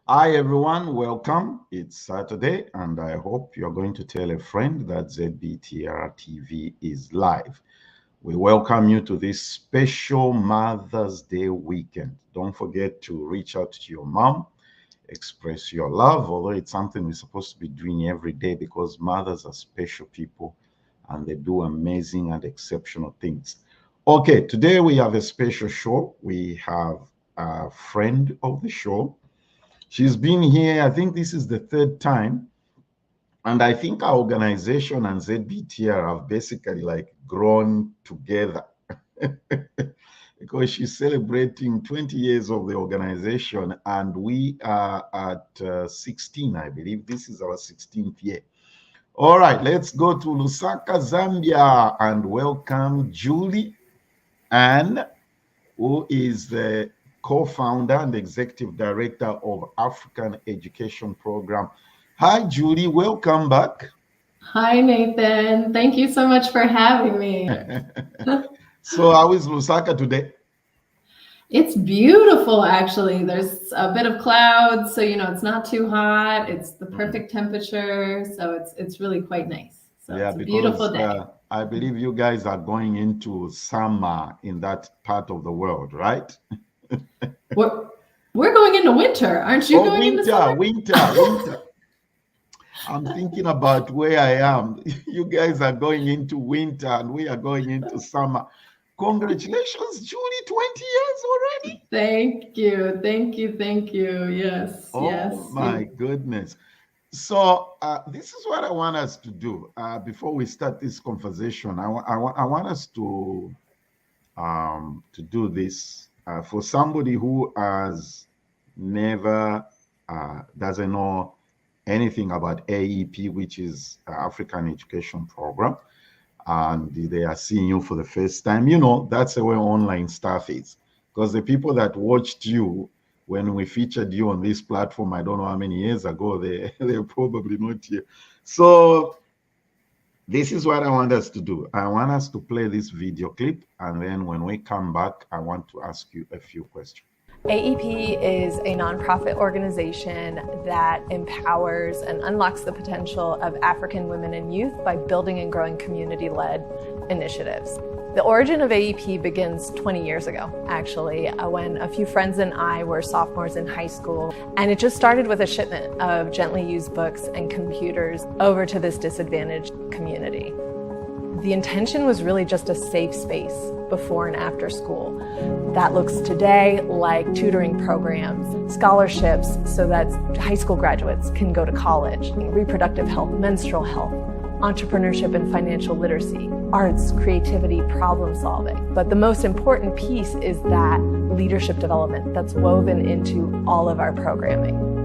Hi everyone, welcome. It's Saturday and I hope you're going to tell a friend that ZBTR TV is live. We welcome you to this special Mother's Day weekend. Don't forget to reach out to your mom, express your love, although it's something we're supposed to be doing every day because mothers are special people and they do amazing and exceptional things. Okay, today we have a special show. We have a friend of the show. She's been here, I think this is the third time. And I think our organization and ZBTR have basically like grown together because she's celebrating 20 years of the organization and we are at 16, I believe. This is our 16th year. All right, let's go to Lusaka, Zambia and welcome Julie Ann, who is the co-founder and executive director of African Education Program. Hi, Julie. Welcome back. Hi, Nathan. Thank you so much for having me. So how is Lusaka today? It's beautiful, actually. There's a bit of clouds, so it's not too hot. It's the perfect temperature, so it's really quite nice. So yeah, it's a beautiful day. I believe you guys are going into summer in that part of the world, right? We're going into winter. Aren't you going into summer? Winter. I'm thinking about where I am. You guys are going into winter and we are going into summer. Congratulations, Julie, 20 years already. Thank you. Yes. Oh my goodness. So this is what I want us to do. Before we start this conversation, I want us to do this for somebody who has never doesn't know anything about AEP, which is African Education Program, and they are seeing you for the first time. That's the way online stuff is, because the people that watched you when we featured you on this platform, I don't know how many years ago, they're probably not here. So this is what I want us to do. I want us to play this video clip, and then when we come back, I want to ask you a few questions. AEP is a nonprofit organization that empowers and unlocks the potential of African women and youth by building and growing community-led initiatives. The origin of AEP begins 20 years ago, actually, when a few friends and I were sophomores in high school, and it just started with a shipment of gently used books and computers over to this disadvantaged community. The intention was really just a safe space before and after school. That looks today like tutoring programs, scholarships so that high school graduates can go to college, reproductive health, menstrual health, entrepreneurship and financial literacy, arts, creativity, problem solving. But the most important piece is that leadership development that's woven into all of our programming.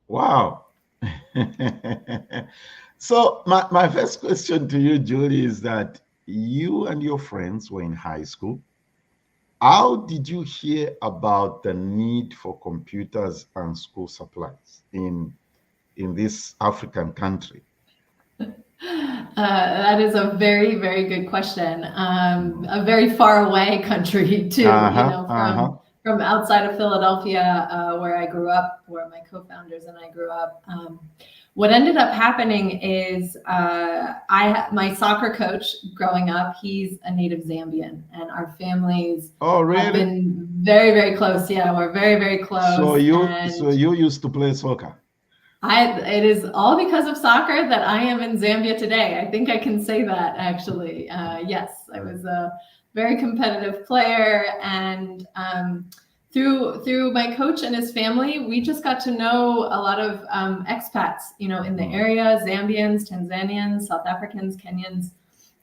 Wow. So my first question to you, Julie, is that you and your friends were in high school. How did you hear about the need for computers and school supplies in this African country? That is a very, very good question. A very far away country too, from outside of Philadelphia, where I grew up, where my co-founders and I grew up. What ended up happening is my soccer coach growing up, he's a native Zambian, and our families have been very, very close. Yeah, we're very, very close. So you used to play soccer? It is all because of soccer that I am in Zambia today. I think I can say that, actually. Yes, I was a very competitive player, and through my coach and his family, we just got to know a lot of expats, in the area, Zambians, Tanzanians, South Africans, Kenyans,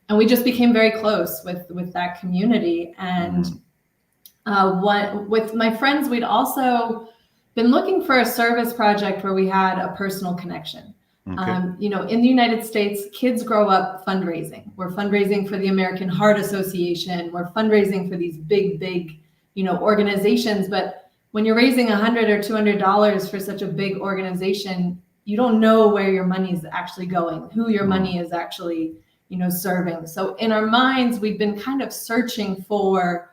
and we just became very close with that community. And with my friends, we'd also been looking for a service project where we had a personal connection. Okay. In the United States, kids grow up fundraising. We're fundraising for the American Heart Association. We're fundraising for these big, organizations. But when you're raising $100 or $200 for such a big organization, you don't know where your money is actually going, who your money is actually, serving. So in our minds, we've been kind of searching for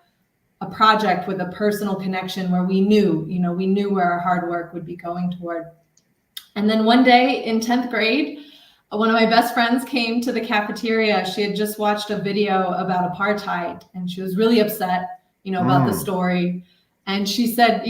a project with a personal connection where we knew where our hard work would be going toward. And then one day in 10th grade, one of my best friends came to the cafeteria. She had just watched a video about apartheid, and she was really upset, about the story. And she said,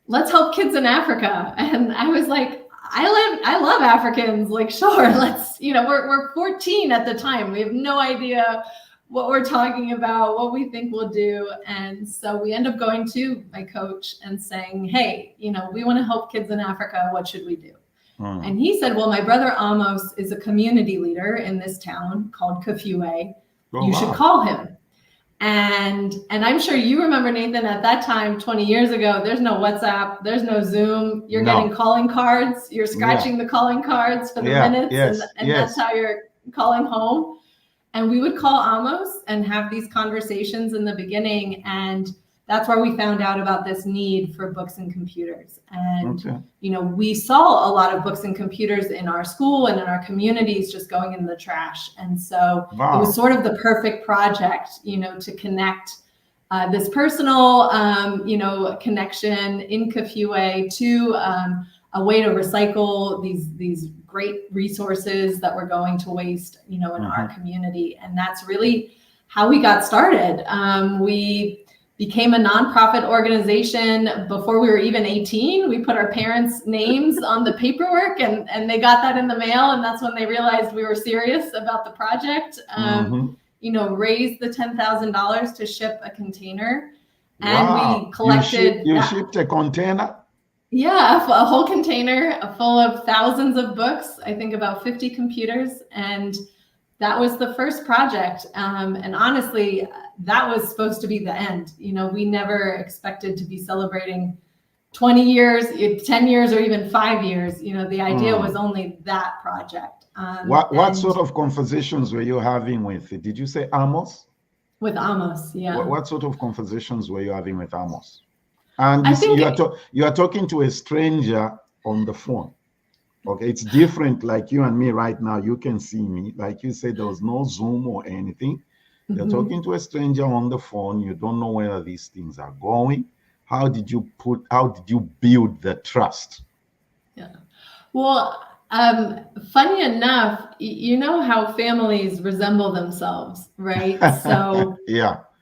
let's help kids in Africa. And I was like, I love Africans. Like, sure, let's, we're 14 at the time. We have no idea what we're talking about, what we think we'll do. And so we end up going to my coach and saying, hey, we want to help kids in Africa. What should we do? And he said, well, my brother Amos is a community leader in this town called Kafue. You should call him. And I'm sure you remember, Nathan, at that time, 20 years ago, there's no WhatsApp, there's no Zoom. You're getting calling cards. You're scratching the calling cards for the minutes. And that's how you're calling home. And we would call Amos and have these conversations in the beginning. And that's where we found out about this need for books and computers. And, we saw a lot of books and computers in our school and in our communities just going in the trash. And so it was sort of the perfect project, to connect this personal, connection in Kafue to a way to recycle these great resources that were going to waste, in our community. And that's really how we got started. We became a nonprofit organization before we were even 18. We put our parents' names on the paperwork, and they got that in the mail. And that's when they realized we were serious about the project. Raised the $10,000 to ship a container. And we collected. You shipped a container? Yeah, a whole container full of thousands of books, I think about 50 computers. And that was the first project. And honestly, that was supposed to be the end. We never expected to be celebrating 20 years, 10 years, or even 5 years. The idea was only that project. What sort of conversations were you having with, did you say Amos? With Amos, yeah. What sort of conversations were you having with Amos? And you are talking to a stranger on the phone. Okay, it's different. Like you and me right now, you can see me. Like you said, there was no Zoom or anything. You're talking to a stranger on the phone. You don't know where these things are going. How did you build the trust? Yeah. Well, funny enough, you know how families resemble themselves, right? So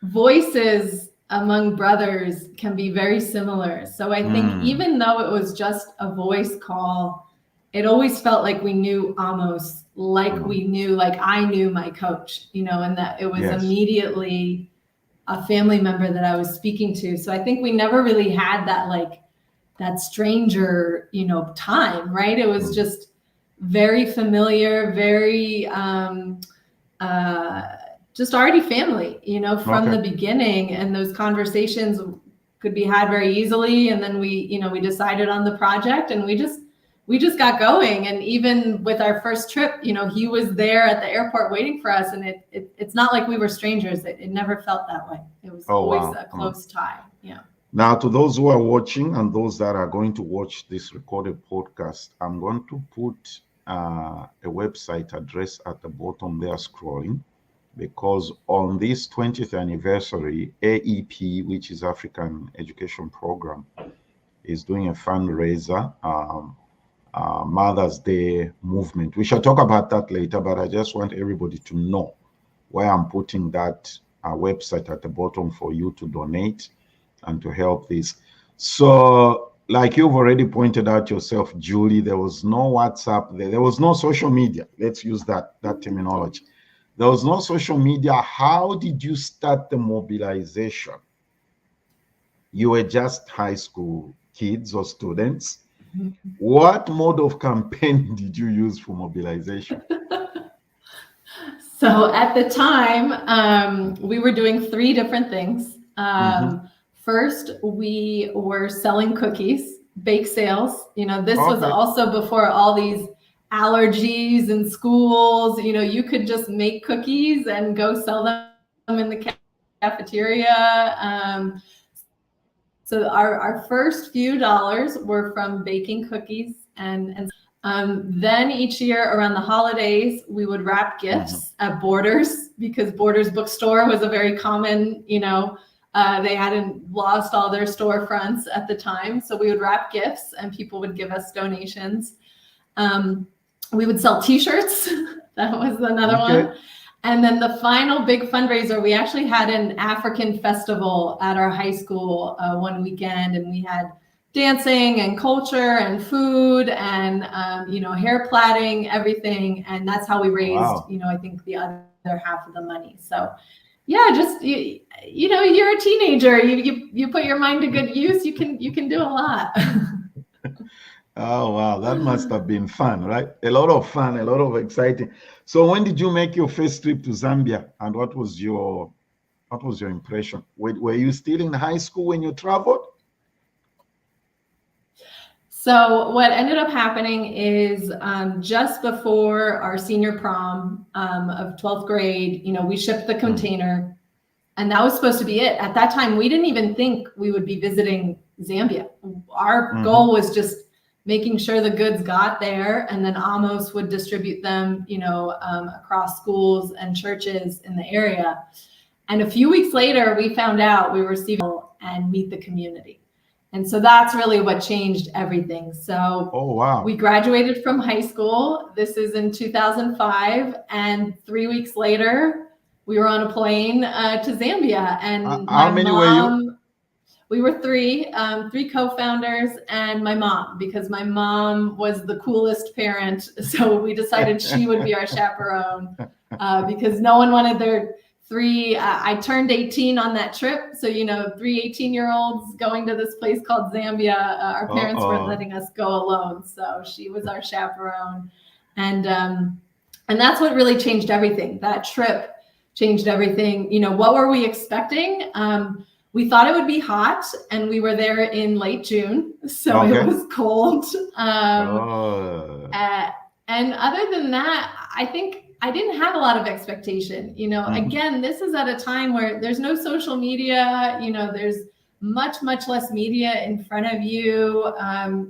voices among brothers can be very similar. So I think even though it was just a voice call, it always felt like we knew Amos, like I knew my coach, and that it was immediately a family member that I was speaking to. So I think we never really had that stranger, time, right? It was just very familiar, very just already family, from the beginning. And those conversations could be had very easily. And then we decided on the project, and we just got going. And even with our first trip, he was there at the airport waiting for us. And it's not like we were strangers. It never felt that way. It was always a close tie. Yeah. Now, to those who are watching and those that are going to watch this recorded podcast, I'm going to put a website address at the bottom there scrolling, because on this 20th anniversary, AEP, which is African Education Program, is doing a fundraiser, Mother's Day movement. We shall talk about that later, but I just want everybody to know where I'm putting that website at the bottom for you to donate and to help this. So, like you've already pointed out yourself, Julie, there was no WhatsApp, there was no social media. Let's use that terminology. There was no social media. How did you start the mobilization? You were just high school kids or students. Mm-hmm. What mode of campaign did you use for mobilization? So at the time, we were doing 3 different things. First, we were selling cookies, bake sales. This was also before all these allergies in schools. You could just make cookies and go sell them in the cafeteria. So our first few dollars were from baking cookies, and then each year around the holidays, we would wrap gifts at Borders, because Borders bookstore was a very common, they hadn't lost all their storefronts at the time. So we would wrap gifts and people would give us donations. We would sell t-shirts. That was another one. And then the final big fundraiser, we actually had an African festival at our high school one weekend, and we had dancing and culture and food and, hair plaiting, everything. And that's how we raised, I think the other half of the money. So yeah, just, you're a teenager, you put your mind to good use, you can do a lot. Oh, wow. That must have been fun, right? A lot of fun, a lot of exciting. So when did you make your first trip to Zambia, and what was your impression? Were you still in high school when you traveled? So what ended up happening is just before our senior prom of 12th grade, we shipped the container, and that was supposed to be it. At that time, we didn't even think we would be visiting Zambia. Our goal was just making sure the goods got there, and then Amos would distribute them, across schools and churches in the area. And a few weeks later, we found out we were receiving and meet the community. And so that's really what changed everything. So we graduated from high school. This is in 2005. And 3 weeks later, we were on a plane to Zambia. And how many were you? We were 3 co-founders and my mom, because my mom was the coolest parent. So we decided she would be our chaperone because no one wanted their 3. I turned 18 on that trip. So, 3 18-year-olds going to this place called Zambia. Our parents weren't letting us go alone. So she was our chaperone. And that's what really changed everything. That trip changed everything. What were we expecting? We thought it would be hot, and we were there in late June, so it was cold. And other than that, I think I didn't have a lot of expectation. Again, this is at a time where there's no social media, there's much less media in front of you.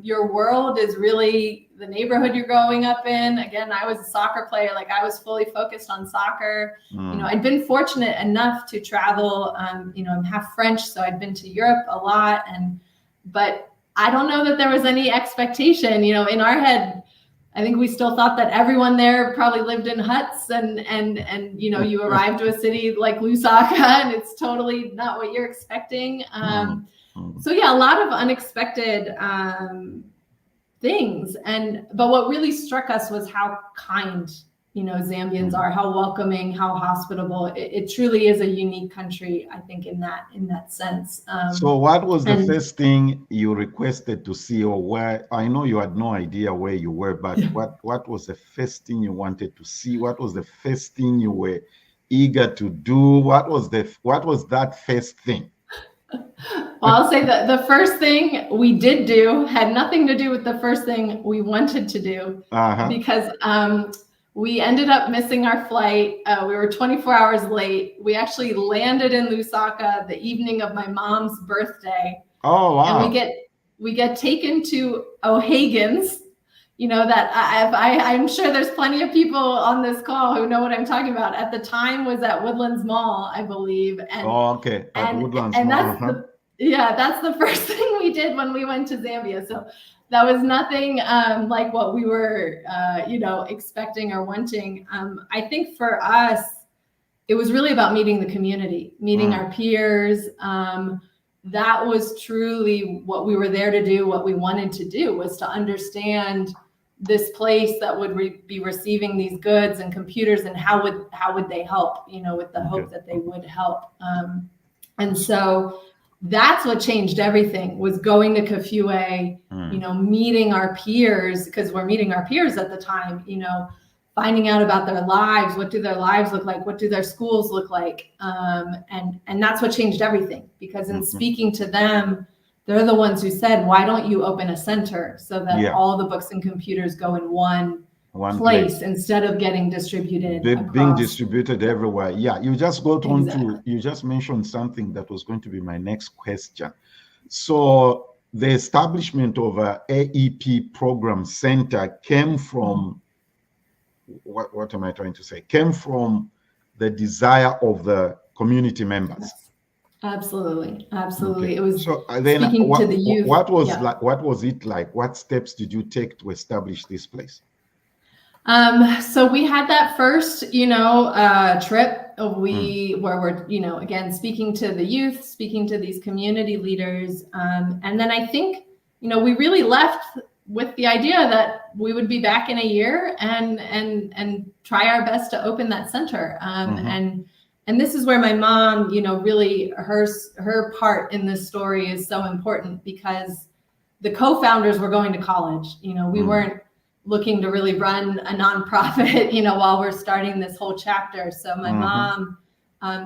Your world is really the neighborhood you're growing up in. Again, I was a soccer player, I was fully focused on soccer. I'd been fortunate enough to travel. I'm half French, so I'd been to Europe a lot. But I don't know that there was any expectation, in our head. I think we still thought that everyone there probably lived in huts and you arrive to a city like Lusaka and it's totally not what you're expecting. So yeah, a lot of unexpected things. But what really struck us was how kind, Zambians are, how welcoming, how hospitable. It truly is a unique country, I think, in that sense. So what was the first thing you requested to see, or where? I know you had no idea where you were, but what was the first thing you wanted to see? What was the first thing you were eager to do? What was that first thing? Well, I'll say that the first thing we did do had nothing to do with the first thing we wanted to do, because we ended up missing our flight. We were 24 hours late. We actually landed in Lusaka the evening of my mom's birthday. Oh, wow. And we get taken to O'Hagan's, that I'm sure there's plenty of people on this call who know what I'm talking about. At the time was at Woodlands Mall, I believe. And, okay. At Woodlands and Mall. that's the first thing we did when we went to Zambia. So that was nothing like what we were, expecting or wanting. I think for us, it was really about meeting the community, meeting our peers. That was truly what we were there to do. What we wanted to do was to understand this place that would be receiving these goods and computers, and how would they help, with the hope that they would help. And so that's what changed everything, was going to Kafue, meeting our peers, because we're meeting our peers at the time, finding out about their lives. What do their lives look like? What do their schools look like? And that's what changed everything, because in speaking to them, they're the ones who said, why don't you open a center so that all the books and computers go in one place instead of getting distributed? Being distributed everywhere. Yeah, you just got on to, you just mentioned something that was going to be my next question. So the establishment of a AEP program center came from, what am I trying to say? Came from the desire of the community members. Yes. Absolutely. It was so then speaking to the youth. What was it like? What steps did you take to establish this place? So we had that first, trip. Where we're, again, speaking to the youth, speaking to these community leaders. And then I think, we really left with the idea that we would be back in a year and try our best to open that center. And this is where my mom, really her part in this story is so important, because the co-founders were going to college. We weren't looking to really run a nonprofit, while we're starting this whole chapter. So my mom,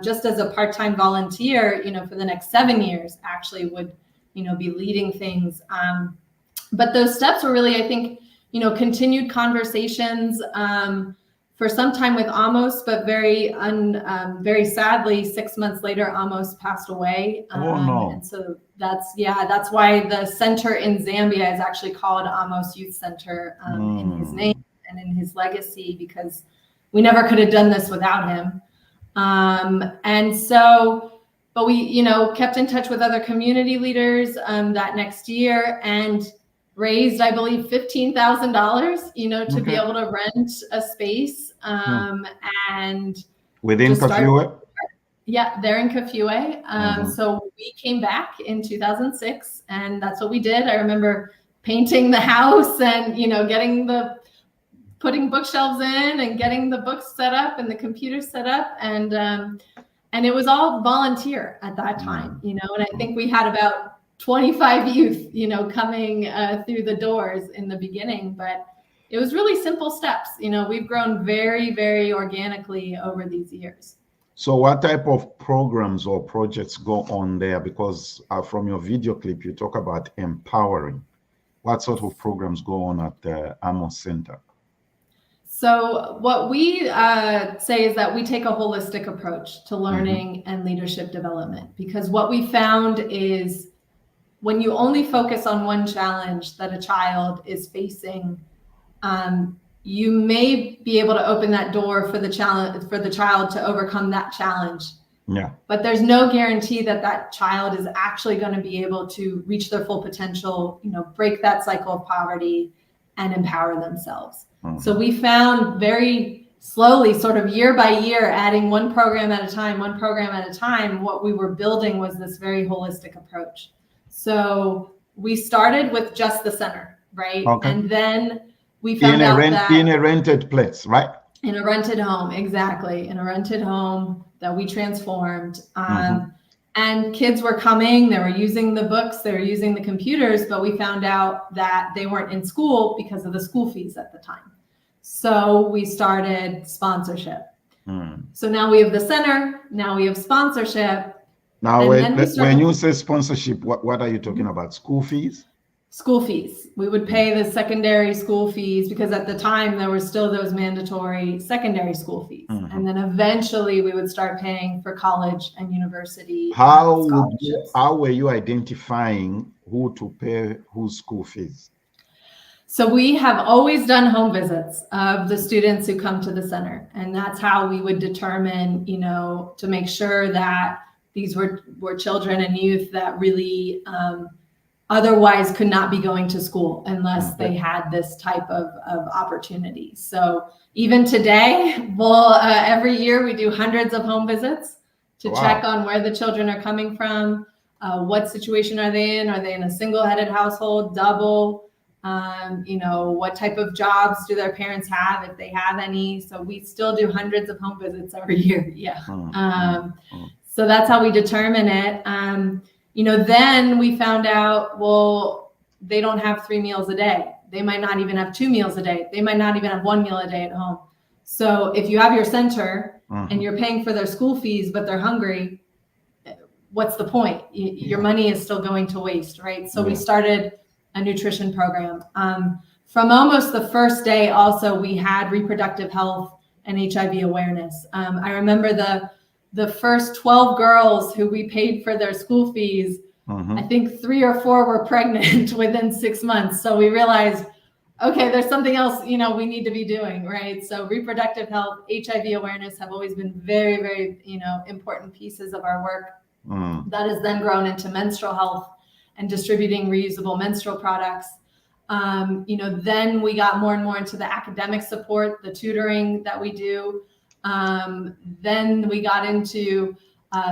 just as a part-time volunteer, for the next 7 years, actually would, be leading things. But those steps were really, I think, continued conversations for some time with Amos, but very sadly, 6 months later, Amos passed away. And so that's why the center in Zambia is actually called Amos Youth Center in his name and in his legacy, because we never could have done this without him. And so, but we, kept in touch with other community leaders that next year, and raised, I believe, $15,000, to be able to rent a space. And within Kafue? Yeah, they're in Kafue. So we came back in 2006, and that's what we did. I remember painting the house and, putting bookshelves in and getting the books set up and the computers set up. And it was all volunteer at that time, and I think we had about 25 youth, coming through the doors in the beginning, but it was really simple steps. We've grown very, very organically over these years. So what type of programs or projects go on there? Because from your video clip, you talk about empowering. What sort of programs go on at the Amos Center? So what we say is that we take a holistic approach to learning and leadership development, because what we found is when you only focus on one challenge that a child is facing, you may be able to open that door for the child to overcome that challenge. Yeah. But there's no guarantee that that child is actually going to be able to reach their full potential, break that cycle of poverty and empower themselves. So we found very slowly, sort of year by year, adding one program at a time, what we were building was this very holistic approach. So we started with just the center, right? Okay. And then we found out that in a rented place, right? In a rented home, exactly. In a rented home that we transformed. And kids were coming, they were using the books, they were using the computers, but we found out that they weren't in school because of the school fees at the time. So we started sponsorship. So now we have the center, now we have sponsorship. Now, when you say sponsorship, what are you talking about? School fees? School fees. We would pay the secondary school fees, because at the time there were still those mandatory secondary school fees. And then eventually we would start paying for college and university. How were you identifying who to pay whose school fees? So we have always done home visits of the students who come to the center. And that's how we would determine, to make sure that these were children and youth that really otherwise could not be going to school unless they had this type of opportunity. So even today, every year we do hundreds of home visits to check on where the children are coming from, what situation are they in? Are they in a single-headed household, double? What type of jobs do their parents have, if they have any? So we still do hundreds of home visits every year. Yeah. So that's how we determine it. Then we found out, well, they don't have 3 meals a day. They might not even have 2 meals a day. They might not even have 1 meal a day at home. So if you have your center and you're paying for their school fees, but they're hungry, what's the point? Your money is still going to waste, right? So we started a nutrition program. From almost the first day, also, we had reproductive health and HIV awareness. I remember the first 12 girls who we paid for their school fees, I think 3 or 4 were pregnant within 6 months. So we realized, okay, there's something else, we need to be doing, right? So reproductive health, HIV awareness have always been very, very, important pieces of our work. That has then grown into menstrual health and distributing reusable menstrual products. Then we got more and more into the academic support, the tutoring that we do. Then we got into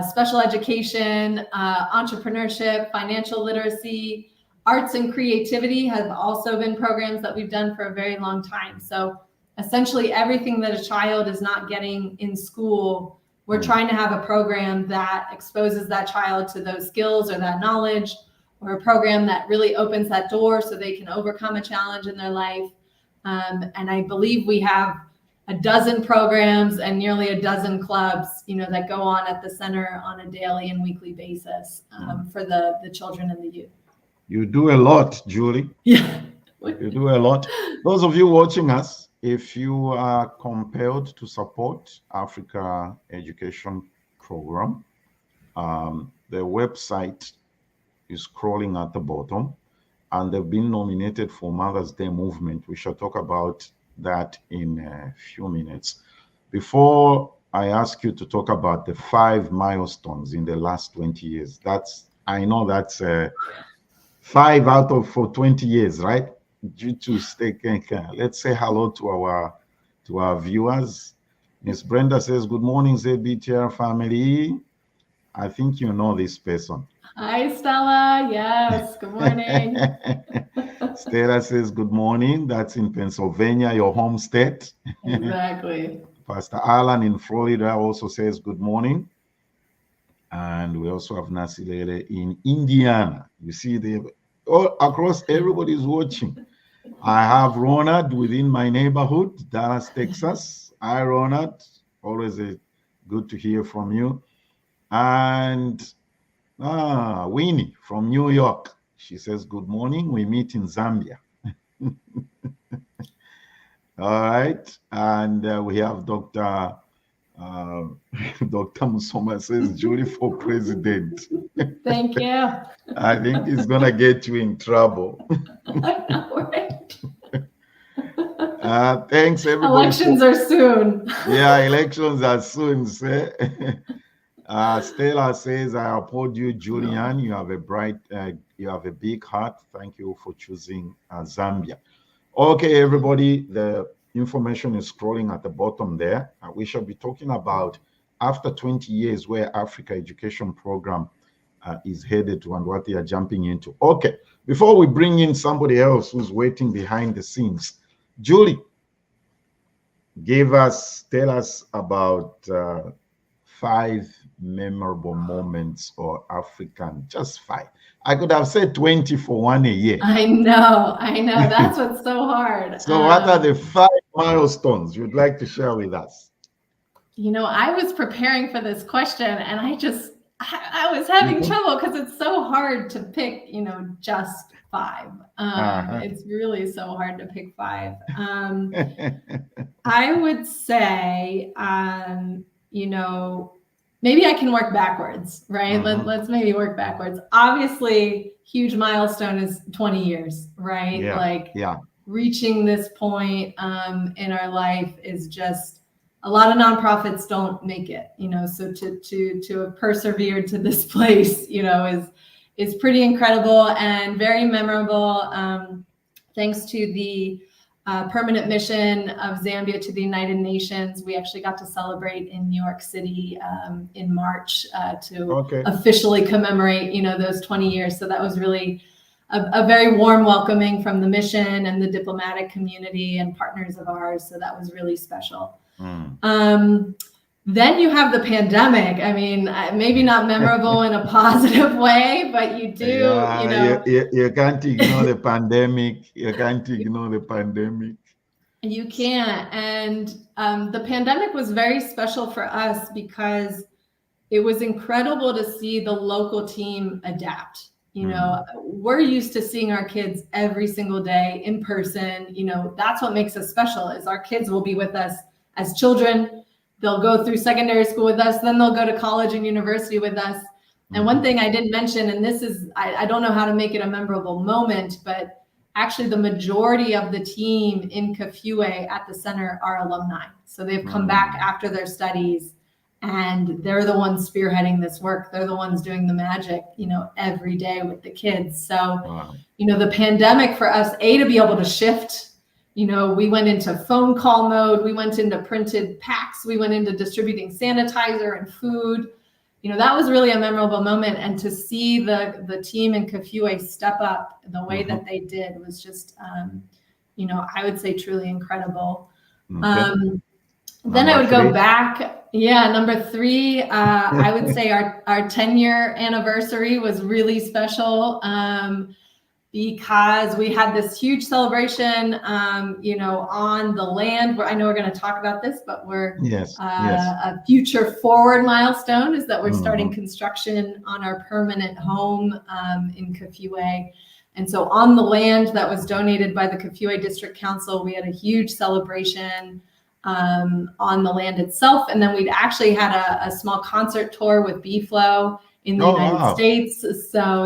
special education, entrepreneurship, financial literacy, arts and creativity have also been programs that we've done for a very long time. So essentially everything that a child is not getting in school, we're trying to have a program that exposes that child to those skills or that knowledge, or a program that really opens that door so they can overcome a challenge in their life. And I believe we have a dozen programs and nearly a dozen clubs, that go on at the center on a daily and weekly basis for the children and the youth. You do a lot, Julie. Yeah. You do a lot. Those of you watching us, if you are compelled to support Africa Education Program, the website is scrolling at the bottom, and they've been nominated for Mother's Day movement. We shall talk about that in a few minutes. Before I ask you to talk about the 5 milestones in the last 20 years, I know that's 5 out of for 20 years, right? Due to stake. Let's say hello to our viewers. Miss Brenda says, "Good morning, ZBTR family." I think you know this person. Hi, Stella. Yes, good morning. Stella says, "Good morning." That's in Pennsylvania, your home state. Exactly. Pastor Alan in Florida also says, "Good morning." And we also have Nasilele in Indiana. You see, all across, everybody's watching. I have Ronald within my neighborhood, Dallas, Texas. Hi, Ronald. Always good to hear from you. And Winnie from New York. She says, "Good morning. We meet in Zambia." All right. And we have Dr. Musoma says, "Julie for president." Thank you. I think it's going to get you in trouble. I know, right? Thanks, everybody. Elections are soon. Yeah, elections are soon. Stella says, "I applaud you, Julian. You have a big heart. Thank you for choosing Zambia." Okay, everybody, the information is scrolling at the bottom there. We shall be talking about after 20 years where Africa Education Program is headed to and what they are jumping into. Okay, before we bring in somebody else who's waiting behind the scenes, Julie, tell us about 5 memorable moments or African, just 5. I could have said 20 for one a year. I know. That's what's so hard. So what are the 5 milestones you'd like to share with us? I was preparing for this question and I was having trouble because it's so hard to pick, just 5. It's really so hard to pick 5. I would say, maybe I can work backwards, right? Let's maybe work backwards. Obviously, huge milestone is 20 years, right? reaching this point in our life is just, a lot of nonprofits don't make it, so to have persevered to this place, is pretty incredible and very memorable. Thanks to the permanent mission of Zambia to the United Nations, we actually got to celebrate in New York City in March to officially commemorate, those 20 years. So that was really a very warm welcoming from the mission and the diplomatic community and partners of ours. So that was really special. Then you have the pandemic. I mean, maybe not memorable in a positive way, but you do, You can't ignore the pandemic. You can't ignore the pandemic. You can't. And the pandemic was very special for us because it was incredible to see the local team adapt. We're used to seeing our kids every single day in person. That's what makes us special, is our kids will be with us as children. They'll go through secondary school with us, then they'll go to college and university with us. And one thing I didn't mention, and this is, I don't know how to make it a memorable moment, but actually the majority of the team in Kafue at the center are alumni. So they've come back after their studies, and they're the ones spearheading this work. They're the ones doing the magic, every day with the kids. So, the pandemic for us, to be able to shift, we went into phone call mode, we went into printed packs, we went into distributing sanitizer and food. That was really a memorable moment. And to see the team in Kafue step up the way that they did was just, I would say truly incredible. Then I would go back. Yeah, number 3, I would say our 10-year anniversary was really special. Because we had this huge celebration, on the land. I know we're going to talk about this, but we're a future forward milestone is that we're starting construction on our permanent home in Kafue. And so on the land that was donated by the Kafue District Council, we had a huge celebration on the land itself. And then we'd actually had a small concert tour with B-Flow in the United States. So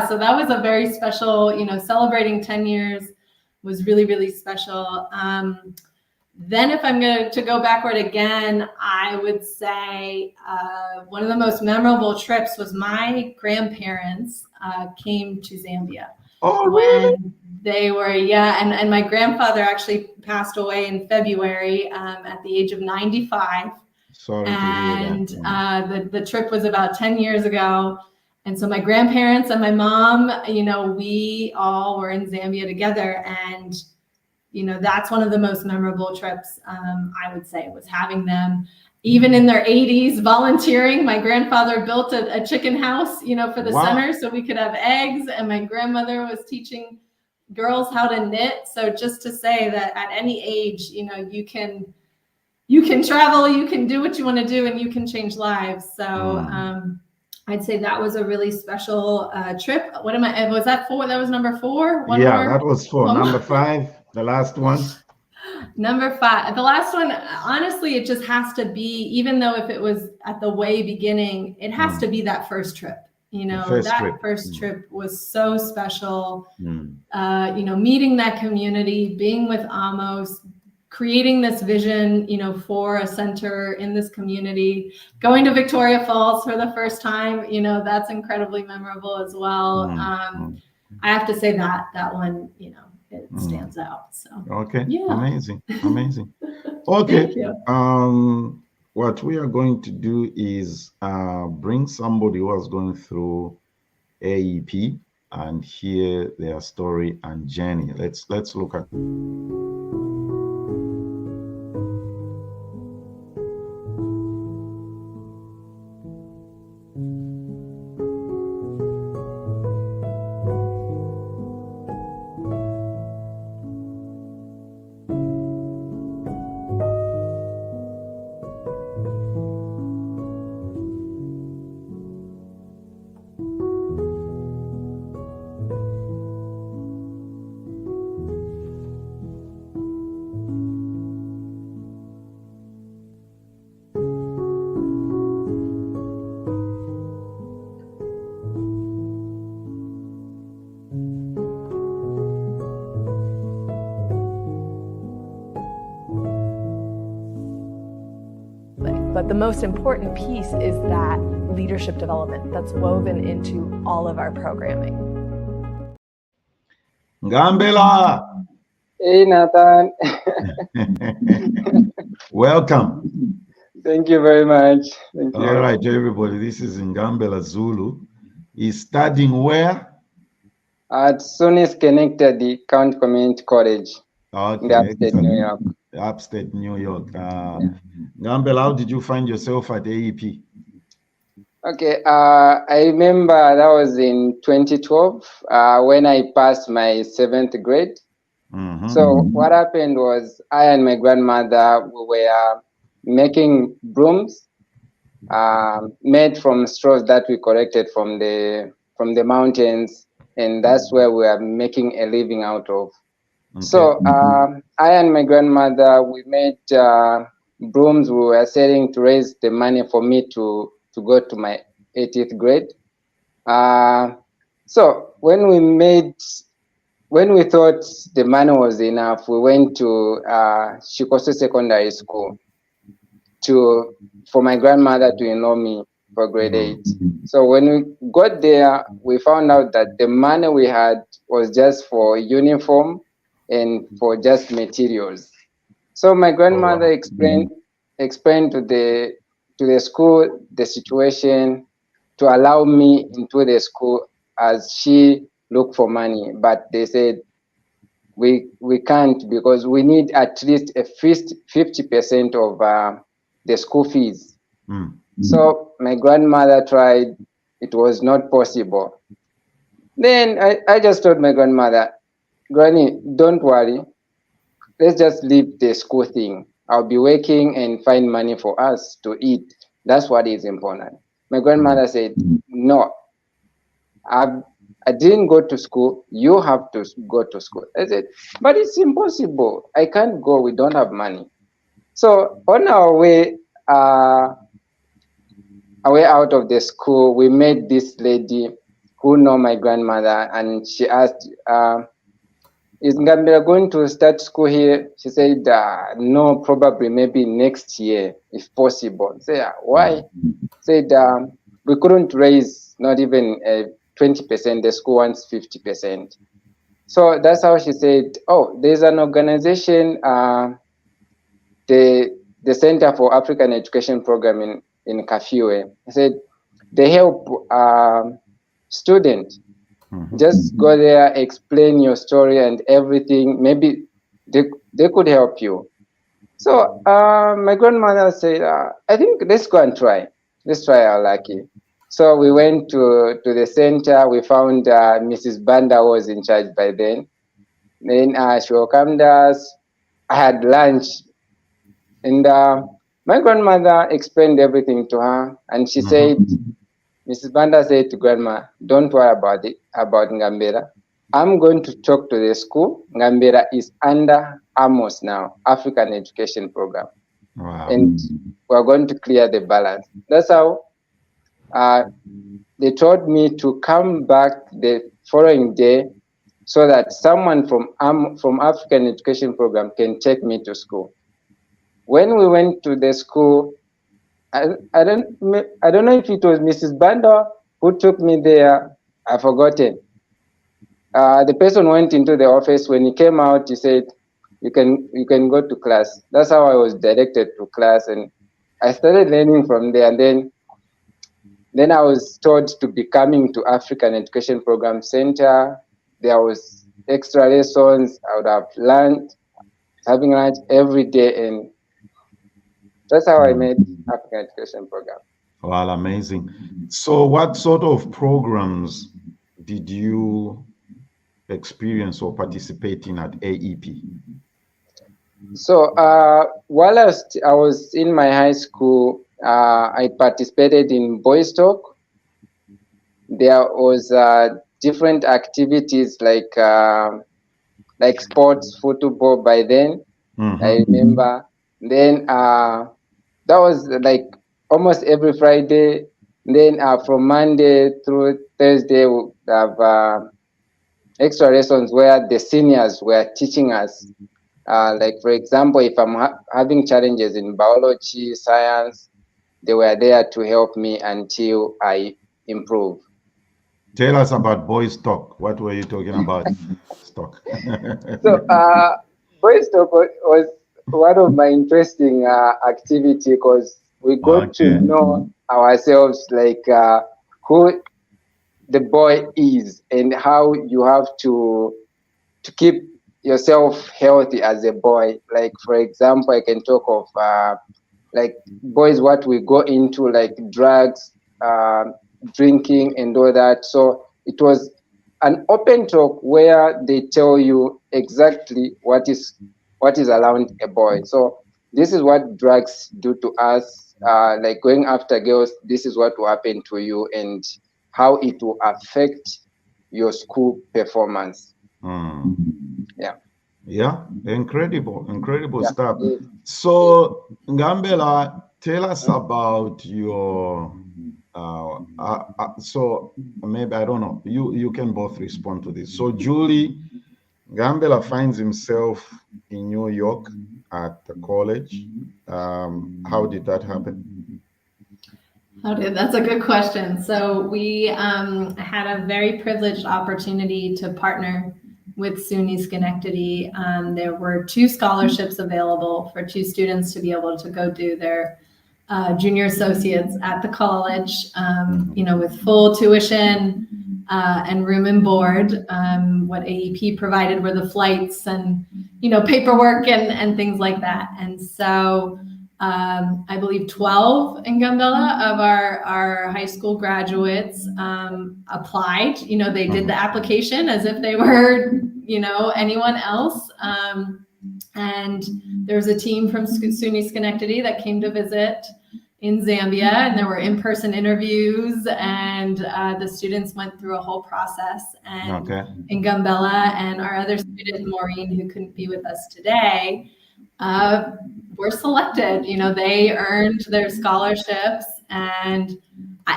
so that was a very special, celebrating 10 years was really, really special. Then if I'm going to go backward again, I would say one of the most memorable trips was my grandparents came to Zambia. Oh, really? When they were, and my grandfather actually passed away in February at the age of 95. Sorry and the trip was about 10 years ago. And so my grandparents and my mom, we all were in Zambia together. And, that's one of the most memorable trips, I would say, was having them, even in their 80s, volunteering. My grandfather built a chicken house, for the center so we could have eggs. And my grandmother was teaching girls how to knit. So just to say that at any age, you can travel, you can do what you want to do, and you can change lives. So I'd say that was a really special trip. Was that 4? That was number 4? That was 4. Number 5, the last one. Number 5, the last one, honestly, it just has to be, even though if it was at the way beginning, it has to be that first trip. First trip was so special. Meeting that community, being with Amos, creating this vision, for a center in this community, going to Victoria Falls for the first time, that's incredibly memorable as well. I have to say that one, it stands out. So amazing. Okay. Thank you. What we are going to do is bring somebody who is going through AEP and hear their story and journey. Let's look at. But the most important piece is that leadership development that's woven into all of our programming. Ngambela. Hey, Nathan. Welcome. Thank you very much. Thank you. All right, everybody. This is Ngambela Zulu. He's studying where? At SUNY's Connected County Community College in the upstate New York. Upstate New York. Ngambela, how did you find yourself at AEP? Okay, I remember that was in 2012 when I passed my 7th grade. So what happened was I and my grandmother were making brooms made from straws that we collected from the mountains, and that's where we are making a living out of. Okay. So I and my grandmother, we made brooms we were selling to raise the money for me to go to my 80th grade. So when we thought the money was enough, we went to Shikosu Secondary School for my grandmother to enroll me for grade 8. So when we got there, we found out that the money we had was just for uniform and for just materials. So my grandmother explained to the school the situation to allow me into the school as she looked for money, but they said we can't because we need at least a 50% of the school fees. So my grandmother tried, it was not possible. Then I just told my grandmother, Granny, don't worry, let's just leave the school thing. I'll be working and find money for us to eat. That's what is important. My grandmother said, no, I didn't go to school. You have to go to school. I said, but it's impossible. I can't go. We don't have money. So on our way out of the school, we met this lady who know my grandmother, and she asked, is Ngambela going to start school here? She said, no, probably maybe next year, if possible. I said, why? Said, we couldn't raise not even 20%, the school wants 50%. So that's how she said, oh, there's an organization, the Center for African Education Program in Kafiwe. I said, they help students. Just go there, explain your story and everything. Maybe they could help you. So my grandmother said, I think let's go and try. Let's try our lucky. So we went to the center. We found Mrs. Banda was in charge by then. Then she welcomed us. I had lunch. And my grandmother explained everything to her. And she said, Mrs. Banda said to grandma, don't worry about Ngambela. I'm going to talk to the school. Ngambela is under AMOS now, African Education Program. Wow. And we're going to clear the balance. That's how they told me to come back the following day so that someone from African Education Program can take me to school. When we went to the school, I don't know if it was Mrs. Banda who took me there. I've forgotten. The person went into the office. When he came out, he said, "You can go to class." That's how I was directed to class, and I started learning from there. And then I was told to be coming to African Education Program Center. There was extra lessons. I would have learned, having lunch every day, and that's how I made African Education Program. Well, amazing. So what sort of programs did you experience or participate in at AEP? So while I was in my high school, I participated in Boys Talk. There was different activities like sports, football by then. I remember. Then that was like almost every Friday. Then from Monday through Thursday, we have extra lessons where the seniors were teaching us. Like, for example, if I'm having challenges in biology, science, they were there to help me until I improve. Tell us about Boys Talk. What were you talking about? Stock. So, Boys Talk was one of my interesting activity because we got to know ourselves, like who the boy is and how you have to keep yourself healthy as a boy. Like, for example, I can talk of like boys, what we go into, like drugs, drinking and all that. So it was an open talk where they tell you exactly what is around a boy. So this is what drugs do to us, like going after girls, this is what will happen to you and how it will affect your school performance. Yeah, incredible stuff. So Ngambela, tell us about your so maybe, I don't know, you can both respond to this. So Julie, Ngambela finds himself in New York at the college. How did that happen? That's a good question. So we had a very privileged opportunity to partner with SUNY Schenectady. There were 2 scholarships available for 2 students to be able to go do their junior associates at the college, with full tuition and room and board. What AEP provided were the flights and, paperwork and things like that. And so I believe 12 in Ngambela of our high school graduates applied. They did the application as if they were, anyone else. And there was a team from SUNY Schenectady that came to visit in Zambia, and there were in-person interviews, and the students went through a whole process. And Ngambela and our other student, Maureen, who couldn't be with us today, were selected. They earned their scholarships, and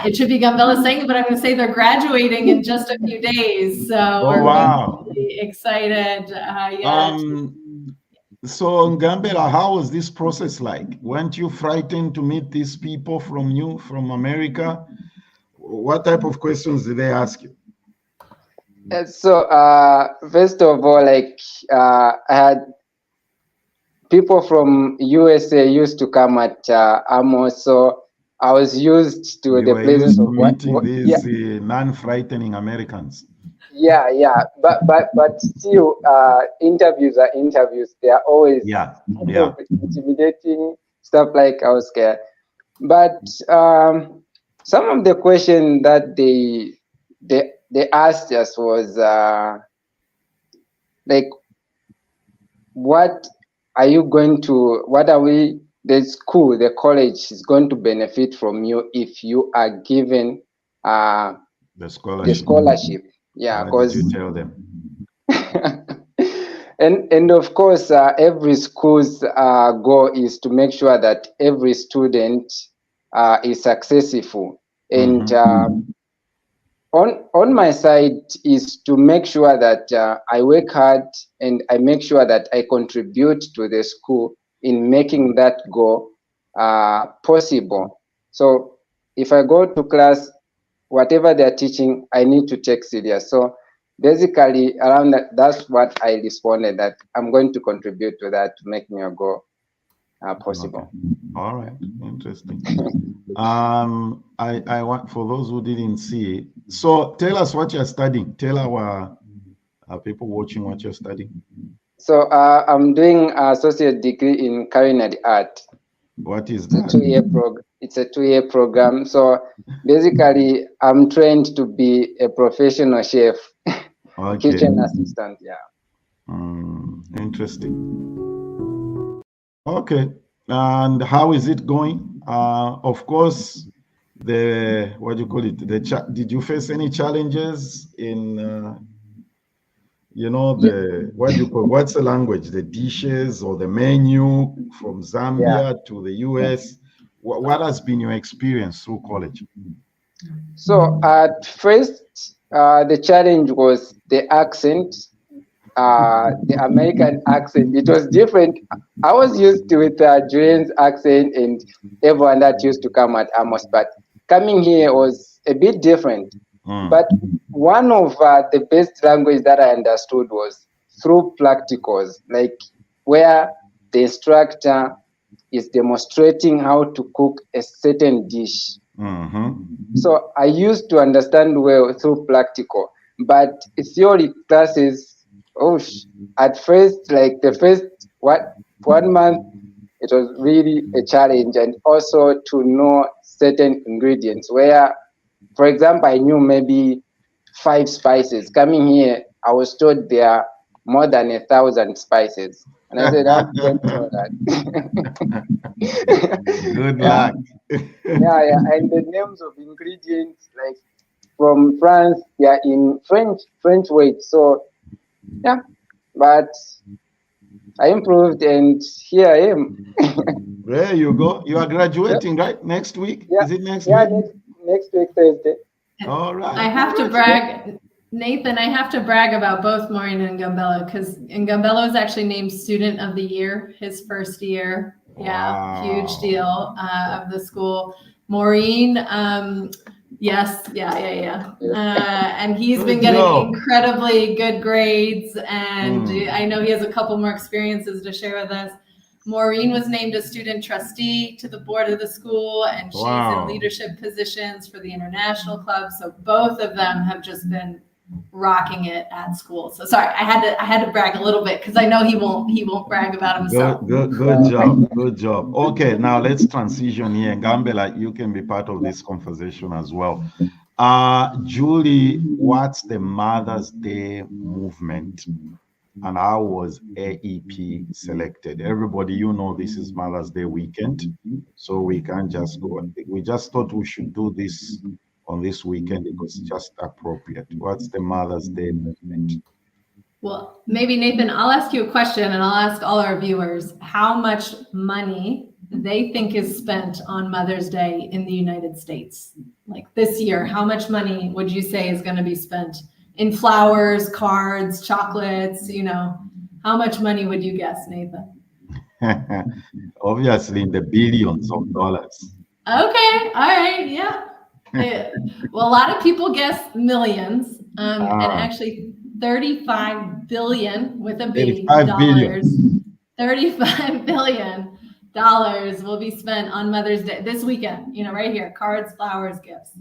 it should be Ngambela saying it, but I'm going to say they're graduating in just a few days. So we're really excited. So Ngambela, how was this process like? Weren't you frightened to meet these people from America? What type of questions did they ask you? So first of all, like I had people from USA used to come at Amos, so I was used to the places of meeting these non-frightening Americans. Yeah, but still, interviews are interviews. They are always intimidating stuff. Like I was scared, but some of the questions that they asked us was like, what are you going to? What are we? The college is going to benefit from you if you are given the scholarship. Yeah, because you tell them. and of course, every school's goal is to make sure that every student is successful. And on my side is to make sure that I work hard and I make sure that I contribute to the school in making that goal possible. So if I go to class, whatever they're teaching, I need to take serious. So basically around that, that's what I responded, that I'm going to contribute to that to make my goal possible. Okay. All right, interesting. I want, for those who didn't see it, so tell us what you're studying. Tell our people watching what you're studying. So I'm doing an associate degree in culinary art. What is that? It's a 2-year program. So basically, I'm trained to be a professional chef, kitchen assistant. Yeah. Interesting. Okay. And how is it going? Of course, what do you call it? Did you face any challenges in? What's the language? The dishes or the menu from Zambia to the US? What has been your experience through college? So at first, the challenge was the accent, the American accent. It was different I was used to with Julian's accent and everyone that used to come at Amos, but coming here was a bit different. But one of the best language that I understood was through practicals, like where the instructor is demonstrating how to cook a certain dish. So I used to understand well through practical, but theory classes, at first, like the first 1 month, it was really a challenge, and also to know certain ingredients where, for example, I knew maybe 5 spices. Coming here, I was told there are more than 1,000 spices. And I said, I'm going to know that. Good luck. Yeah. And the names of ingredients, like from France, they are in French weight. So, yeah, but I improved, and here I am. There you go. You are graduating, right? Next week? Yeah. Is it next week? Next week, Thursday. All right. I have to brag, Nathan, I have to brag about both Maureen and Ngambelo, because Ngambelo is actually named Student of the Year his first year. Yeah, wow. Huge deal of the school. Maureen, yes, yeah. And he's been getting incredibly good grades, and I know he has a couple more experiences to share with us. Maureen was named a student trustee to the board of the school, and she's in leadership positions for the international club. So both of them have just been rocking it at school. So sorry, I had to brag a little bit because I know he won't brag about himself. Good job. Okay, now let's transition here. Ngambela, you can be part of this conversation as well. Julie, what's the Mother's Day movement? And how was AEP selected? Everybody, you know, this is Mother's Day weekend, so we can't just go. We just thought we should do this on this weekend because it's just appropriate. What's the Mother's Day movement? Well, maybe Nathan, I'll ask you a question, and I'll ask all our viewers how much money they think is spent on Mother's Day in the United States. Like this year, how much money would you say is going to be spent in flowers, cards, chocolates, how much money would you guess, Nathan? Obviously in the billions of dollars. Okay, all right, yeah. Well, a lot of people guess millions, and actually 35 billion with a B dollars. $35 billion will be spent on Mother's Day this weekend, right here, cards, flowers, gifts.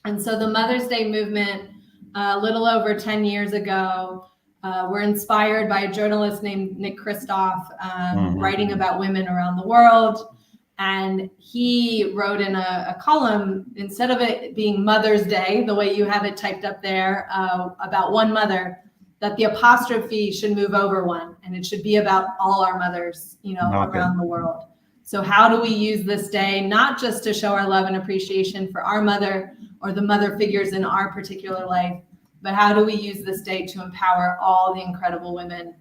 And so the Mother's Day movement, a little over 10 years ago, were inspired by a journalist named Nick Kristof, writing about women around the world. And he wrote in a column, instead of it being Mother's Day, the way you have it typed up there, about one mother, that the apostrophe should move over one, and it should be about all our mothers, around the world. So how do we use this day, not just to show our love and appreciation for our mother or the mother figures in our particular life, but how do we use this day to empower all the incredible women,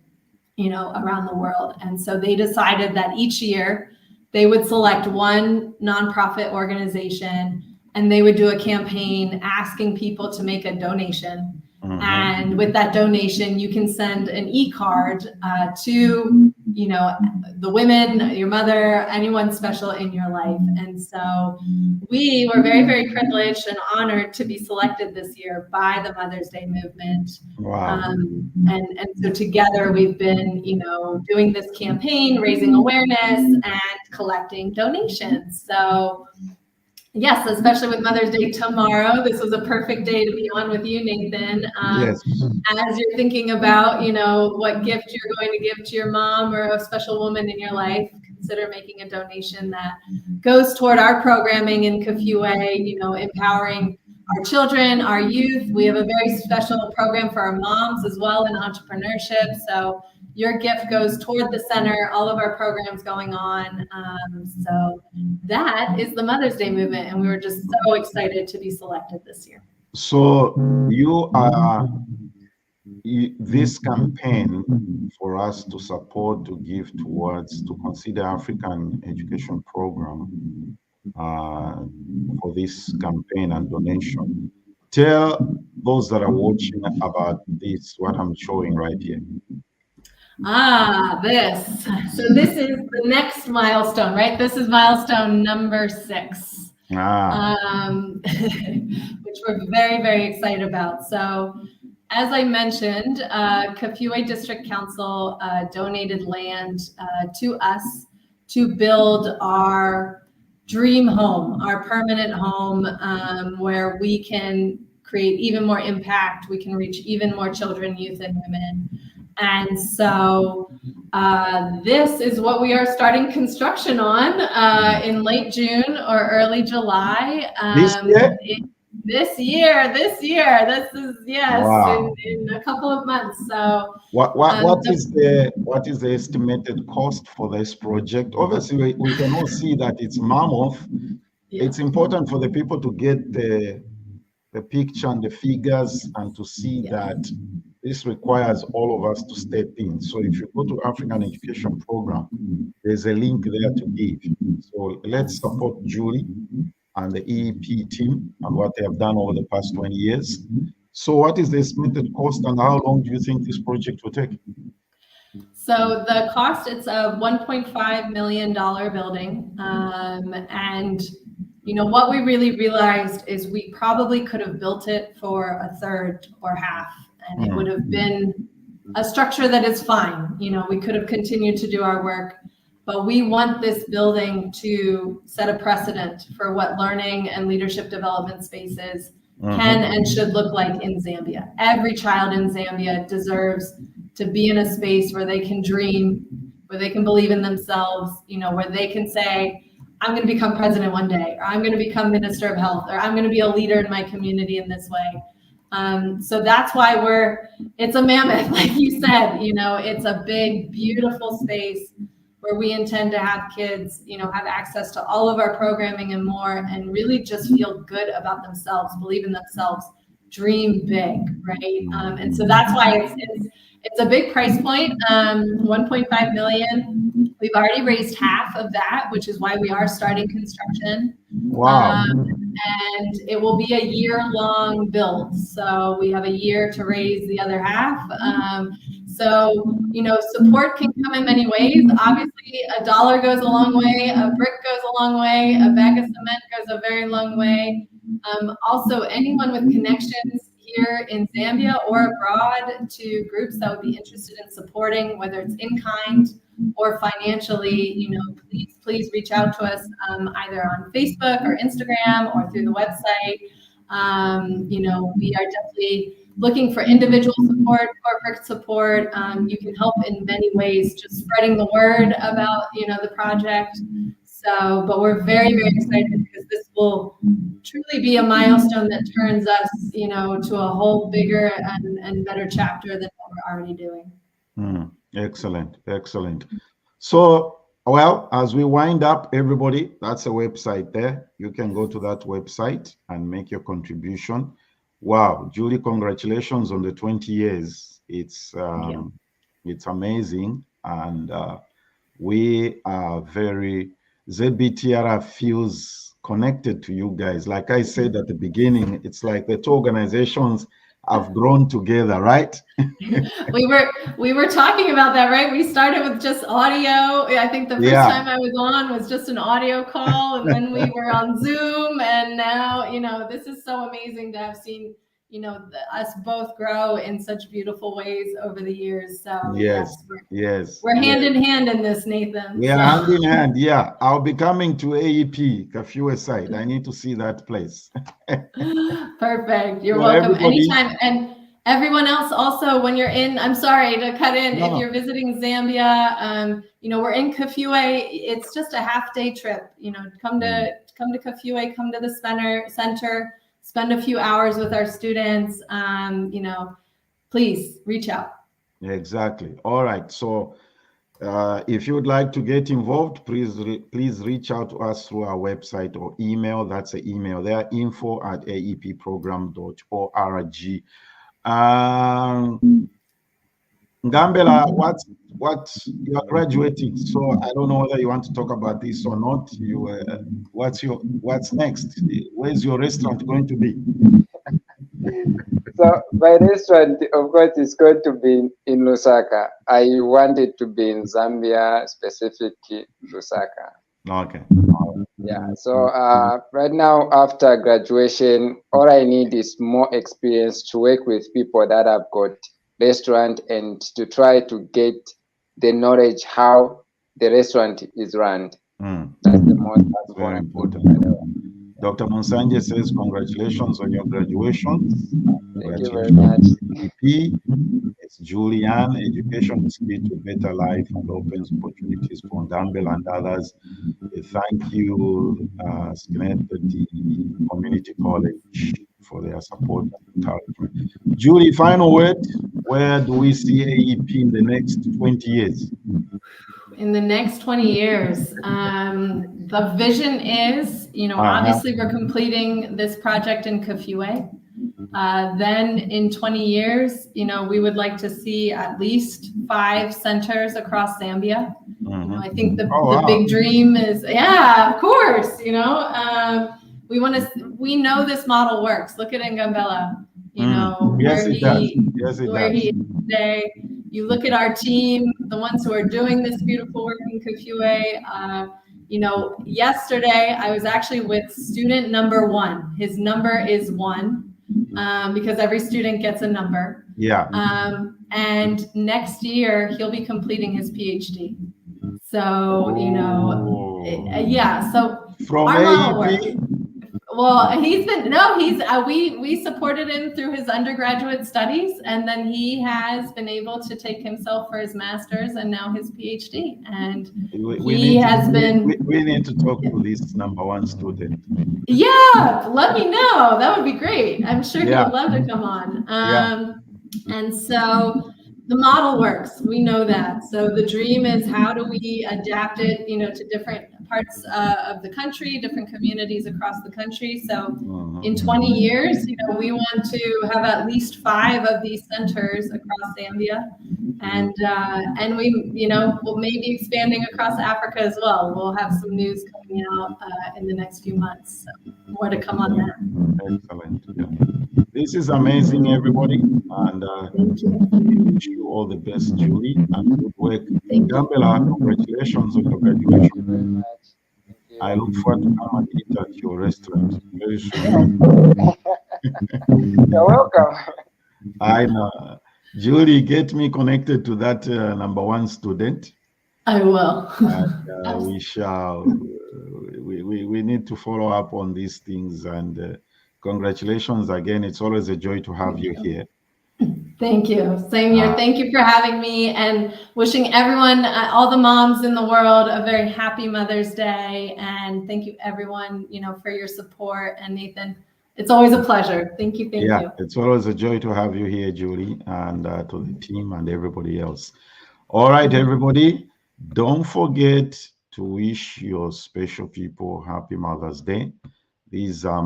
around the world? And so they decided that each year they would select one nonprofit organization, and they would do a campaign asking people to make a donation. And with that donation, you can send an e-card to, the women, your mother, anyone special in your life. And so we were very, very privileged and honored to be selected this year by the Mother's Day movement. Wow. And so together we've been, doing this campaign, raising awareness and collecting donations. So yes, especially with Mother's Day tomorrow. This was a perfect day to be on with you, Nathan. Yes. As you're thinking about, what gift you're going to give to your mom or a special woman in your life, consider making a donation that goes toward our programming in Kafue, empowering our children, our youth. We have a very special program for our moms as well in entrepreneurship. So your gift goes toward the center, all of our programs going on. So that is the Mother's Day movement. And we were just so excited to be selected this year. So you are this campaign for us to support, to give towards, to consider African education program for this campaign and donation. Tell those that are watching about this, what I'm showing right here. This. So this is the next milestone, right? This is milestone number 6, which we're very, very excited about. So as I mentioned, Kafue District Council donated land to us to build our dream home, our permanent home, where we can create even more impact. We can reach even more children, youth, and women. And so this is what we are starting construction on in late June or early July. This year? This is, yes, wow. in a couple of months. So what is the estimated cost for this project? Obviously, we can all see that it's mammoth. Yeah. It's important for the people to get the picture and the figures and to see that this requires all of us to step in. So if you go to African Education Program, there's a link there to give. So let's support Julie and the EEP team and what they have done over the past 20 years. So what is the estimated cost and how long do you think this project will take? So the cost, it's a $1.5 million building. And you know, what we really realized is we probably could have built it for a third or half, and it would have been a structure that is fine. You know, we could have continued to do our work, but we want this building to set a precedent for what learning and leadership development spaces can and should look like in Zambia. Every child in Zambia deserves to be in a space where they can dream, where they can believe in themselves, you know, where they can say, I'm going to become president one day, or I'm going to become minister of health, or I'm going to be a leader in my community in this way. So that's why it's a mammoth, like you said, you know, it's a big, beautiful space where we intend to have kids, you know, have access to all of our programming and more, and really just feel good about themselves, believe in themselves, dream big, right? And so that's why it's a big price point, 1.5 million. We've already raised half of that, which is why we are starting construction. Wow. And it will be a year-long build. So we have a year to raise the other half. So, you know, support can come in many ways. Obviously, $1 goes a long way, a brick goes a long way, a bag of cement goes a very long way. Also, anyone with connections here in Zambia or abroad to groups that would be interested in supporting, whether it's in kind or financially, you know, please reach out to us either on Facebook or Instagram or through the website. You know, we are definitely looking for individual support, corporate support. You can help in many ways, just spreading the word about, you know, the project. So, but we're very, very excited because this will truly be a milestone that turns us, you know, to a whole bigger and better chapter than what we're already doing. Excellent, excellent. So, well, as we wind up, everybody, that's a website there. You can go to that website and make your contribution. Wow, Julie, congratulations on the 20 years. It's amazing, and we are very. ZBTR feels connected to you guys. Like I said at the beginning, it's like the two organizations have grown together, right? we were talking about that, right? We started with just audio. I think the first time I was on was just an audio call, and then we were on Zoom, and now, you know, this is so amazing to have seen, you know, us both grow in such beautiful ways over the years. So we're hand in hand in this, Nathan. We are hand in hand. Yeah, I'll be coming to AEP, Kafue side. I need to see that place. Perfect. You're welcome anytime. And everyone else also, when you're in, I'm sorry to cut in. If you're visiting Zambia, you know, we're in Kafue. It's just a half-day trip. You know, come to Kafue, come to the center. Spend a few hours with our students, you know, please reach out. Exactly. All right. So if you would like to get involved, please reach out to us through our website or email. That's the email there, info@aepprogram.org. Ngambela, what you are graduating, so I don't know whether you want to talk about this or not. What's next? Where's your restaurant going to be? So my restaurant, of course, is going to be in Lusaka. I want it to be in Zambia, specifically Lusaka. Okay. Yeah. So right now, after graduation, all I need is more experience to work with people that have got restaurant and to try to get the knowledge how the restaurant is run. That's the most very important. Dr. Monsanje says, congratulations on your graduation. Thank you very much. It's Julian. Education is key to better life and opens opportunities for Ndambele and others. Thank you, Schenectady Community College, for their support and encouragement. Julie, final word. Where do we see AEP in the next 20 years? In the next 20 years, the vision is, obviously we're completing this project in Kafue. Then in 20 years, we would like to see at least 5 centers across Zambia. I think the big dream is, of course, we know this model works. Look at Ngambela, Yes, it does. Yes, it where does. he is today. You look at our team, the ones who are doing this beautiful work in Kafue. Yesterday I was actually with student number 1. His number is 1 because every student gets a number. Yeah. And next year he'll be completing his PhD. So, so from our model works. AEP. Well, we supported him through his undergraduate studies, and then he has been able to take himself for his master's and now his PhD. And we need to talk to this number 1 student. Yeah, let me know. That would be great. I'm sure he would love to come on. And so the model works. We know that. So the dream is, how do we adapt it, to different parts of the country, different communities across the country. So in 20 years, we want to have at least 5 of these centers across Zambia. And we, we'll maybe expanding across Africa as well. We'll have some news coming out in the next few months. So more to come on that. Excellent. Yeah. This is amazing, everybody. And we wish you all the best, Julie, and good work. Ndambele, congratulations on your graduation. I look forward to come and eat at your restaurant very soon. You're welcome. I know. Julie, get me connected to that number 1 student. I will. And, we shall. We need to follow up on these things. And congratulations again. It's always a joy to have you here. Thank you. Same here. Thank you for having me, and wishing everyone, all the moms in the world, a very happy Mother's Day. And thank you, everyone, for your support. And Nathan, it's always a pleasure. Thank you. Thank you. It's always a joy to have you here, Julie, and to the team and everybody else. All right, everybody, don't forget to wish your special people happy Mother's Day. These are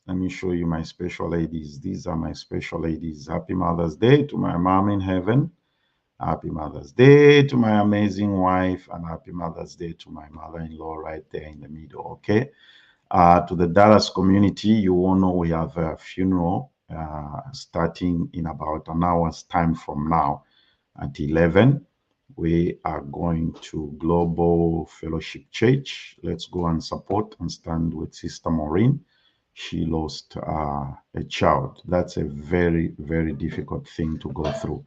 let me show you my special ladies. These are my special ladies. Happy Mother's Day to my mom in heaven. Happy Mother's Day to my amazing wife, and happy Mother's Day to my mother-in-law right there in the middle, okay? To the Dallas community, you all know we have a funeral starting in about an hour's time from now at 11. We are going to Global Fellowship Church. Let's go and support and stand with Sister Maureen. She lost a child. That's a very, very difficult thing to go through.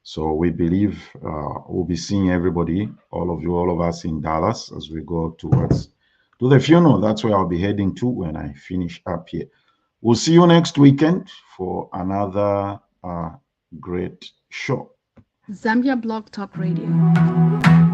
So we believe we'll be seeing everybody, all of us in Dallas as we go to the funeral. That's where I'll be heading to when I finish up here. We'll see you next weekend for another great show. Zambia Blog Talk Radio.